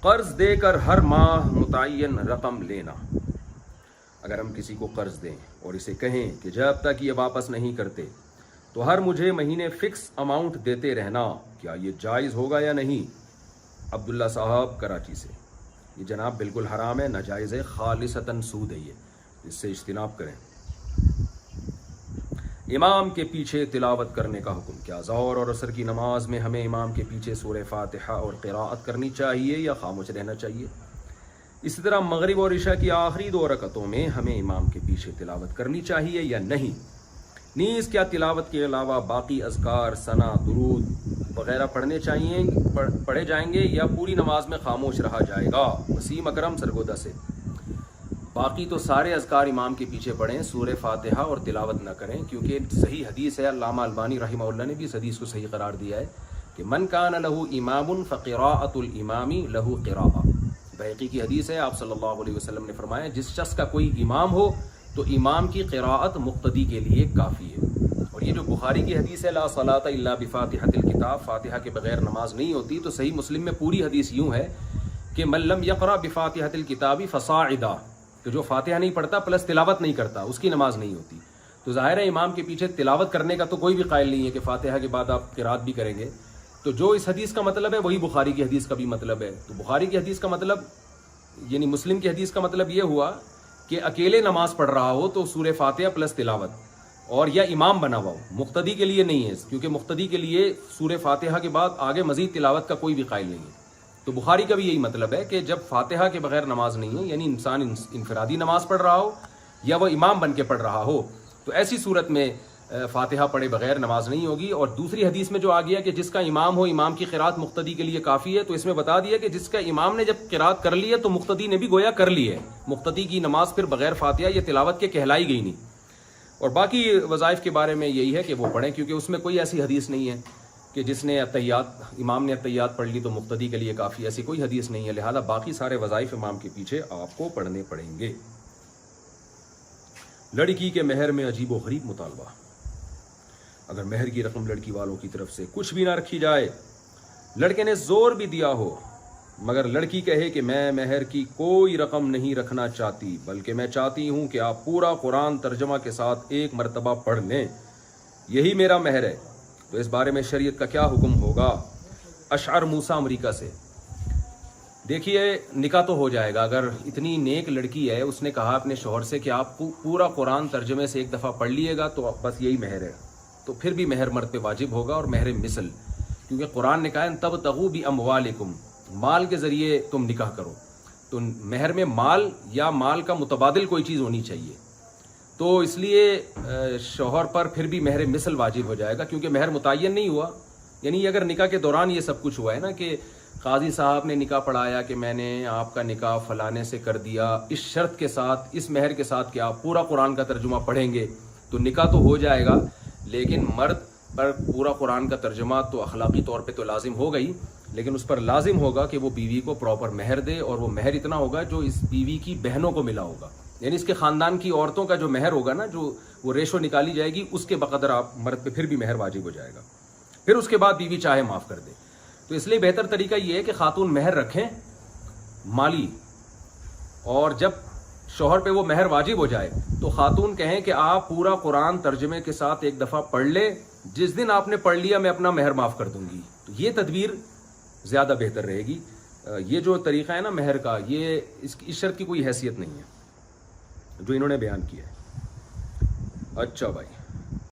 قرض دے کر ہر ماہ متعین رقم لینا. اگر ہم کسی کو قرض دیں اور اسے کہیں کہ جب تک یہ واپس نہیں کرتے تو ہر مجھے مہینے فکس اماؤنٹ دیتے رہنا، کیا یہ جائز ہوگا یا نہیں؟ عبداللہ صاحب کراچی سے. یہ جناب بالکل حرام ہے، ناجائز ہے، خالصتاً سود ہے، یہ اس سے اجتناب کریں. امام کے پیچھے تلاوت کرنے کا حکم. کیا ظہر اور عصر کی نماز میں ہمیں امام کے پیچھے سورہ فاتحہ اور قراءت کرنی چاہیے یا خاموش رہنا چاہیے؟ اسی طرح مغرب اور عشاء کی آخری 2 رکعتوں میں ہمیں امام کے پیچھے تلاوت کرنی چاہیے یا نہیں؟ نیز کیا تلاوت کے علاوہ باقی اذکار، ثنا، درود وغیرہ پڑھے جائیں گے یا پوری نماز میں خاموش رہا جائے گا؟ وسیم اکرم سرگودا سے. باقی تو سارے اذکار امام کے پیچھے پڑھیں، سورہ فاتحہ اور تلاوت نہ کریں، کیونکہ صحیح حدیث ہے. علامہ البانی رحمہ اللہ نے بھی اس حدیث کو صحیح قرار دیا ہے کہ من کان لہ امام فقراءۃ الامام لہ قراءۃ. بہقی کی حدیث ہے، آپ صلی اللہ علیہ وسلم نے فرمایا جس شخص کا کوئی امام ہو تو امام کی قراءت مقتدی کے لیے کافی ہے. اور یہ جو بخاری کی حدیث ہے لا صلاۃ الا بفاتحۃ الکتاب، فاتحہ کے بغیر نماز نہیں ہوتی، تو صحیح مسلم میں پوری حدیث یوں ہے کہ من لم یقرأ بفاتحۃ الکتاب فصاعدا، کہ جو فاتحہ نہیں پڑھتا پلس تلاوت نہیں کرتا اس کی نماز نہیں ہوتی. تو ظاہر ہے امام کے پیچھے تلاوت کرنے کا تو کوئی بھی قائل نہیں ہے کہ فاتحہ کے بعد آپ قرات بھی کریں گے. تو جو اس حدیث کا مطلب ہے وہی بخاری کی حدیث کا بھی مطلب ہے. تو بخاری کی حدیث کا مطلب یعنی مسلم کی حدیث کا مطلب یہ ہوا کہ اکیلے نماز پڑھ رہا ہو تو سورہ فاتحہ پلس تلاوت، اور یا امام بنا ہوا ہو. مقتدی کے لیے نہیں ہے، کیونکہ مقتدی کے لیے سورہ فاتحہ کے بعد آگے مزید تلاوت کا کوئی بھی قائل نہیں ہے. تو بخاری کا بھی یہی مطلب ہے کہ جب فاتحہ کے بغیر نماز نہیں ہے، یعنی انسان انفرادی نماز پڑھ رہا ہو یا وہ امام بن کے پڑھ رہا ہو، تو ایسی صورت میں فاتحہ پڑھے بغیر نماز نہیں ہوگی. اور دوسری حدیث میں جو آ گیا کہ جس کا امام ہو امام کی قرات مقتدی کے لیے کافی ہے، تو اس میں بتا دیا کہ جس کا امام نے جب قرات کر لی ہے تو مقتدی نے بھی گویا کر لی ہے. مقتدی کی نماز پھر بغیر فاتحہ یا تلاوت کے کہلائی گئی نہیں. اور باقی وظائف کے بارے میں یہی ہے کہ وہ پڑھیں، کیونکہ اس میں کوئی ایسی حدیث نہیں ہے کہ جس نے امام نے اتحیات پڑھ لی تو مقتدی کے لیے کافی، ایسی کوئی حدیث نہیں ہے. لہذا باقی سارے وظائف امام کے پیچھے آپ کو پڑھنے پڑیں گے. لڑکی کے مہر میں عجیب و غریب مطالبہ. اگر مہر کی رقم لڑکی والوں کی طرف سے کچھ بھی نہ رکھی جائے، لڑکے نے زور بھی دیا ہو، مگر لڑکی کہے کہ میں مہر کی کوئی رقم نہیں رکھنا چاہتی، بلکہ میں چاہتی ہوں کہ آپ پورا قرآن ترجمہ کے ساتھ ایک مرتبہ پڑھ لیں، یہی میرا مہر ہے، تو اس بارے میں شریعت کا کیا حکم ہوگا؟ اشعر موسیٰ امریکہ سے. دیکھیے نکاح تو ہو جائے گا. اگر اتنی نیک لڑکی ہے، اس نے کہا اپنے شوہر سے کہ آپ پورا قرآن ترجمے سے ایک دفعہ پڑھ لیے گا تو بس یہی مہر ہے، تو پھر بھی مہر مرد پہ واجب ہوگا، اور مہر مثل، کیونکہ قرآن نے کہا تبتغوا باموالکم، مال کے ذریعے تم نکاح کرو. تو مہر میں مال یا مال کا متبادل کوئی چیز ہونی چاہیے. تو اس لیے شوہر پر پھر بھی مہر مثل واجب ہو جائے گا، کیونکہ مہر متعین نہیں ہوا. یعنی اگر نکاح کے دوران یہ سب کچھ ہوا ہے نا کہ قاضی صاحب نے نکاح پڑھایا کہ میں نے آپ کا نکاح فلانے سے کر دیا اس شرط کے ساتھ، اس مہر کے ساتھ کہ آپ پورا قرآن کا ترجمہ پڑھیں گے، تو نکاح تو ہو جائے گا. لیکن مرد پر پورا قرآن کا ترجمہ تو اخلاقی طور پہ تو لازم ہو گئی، لیکن اس پر لازم ہوگا کہ وہ بیوی کو پراپر مہر دے، اور وہ مہر اتنا ہوگا جو اس بیوی کی بہنوں کو ملا ہوگا. یعنی اس کے خاندان کی عورتوں کا جو مہر ہوگا نا، جو وہ ریشو نکالی جائے گی، اس کے بقدر آپ مرد پہ پھر بھی مہر واجب ہو جائے گا. پھر اس کے بعد بیوی چاہے معاف کر دے. تو اس لیے بہتر طریقہ یہ ہے کہ خاتون مہر رکھیں مالی، اور جب شوہر پہ وہ مہر واجب ہو جائے تو خاتون کہیں کہ آپ پورا قرآن ترجمے کے ساتھ ایک دفعہ پڑھ لے، جس دن آپ نے پڑھ لیا میں اپنا مہر معاف کر دوں گی. تو یہ تدبیر زیادہ بہتر رہے گی. یہ جو طریقہ ہے نا مہر کا، یہ اس شرط کی کوئی حیثیت نہیں ہے جو انہوں نے بیان کیا ہے. اچھا بھائی.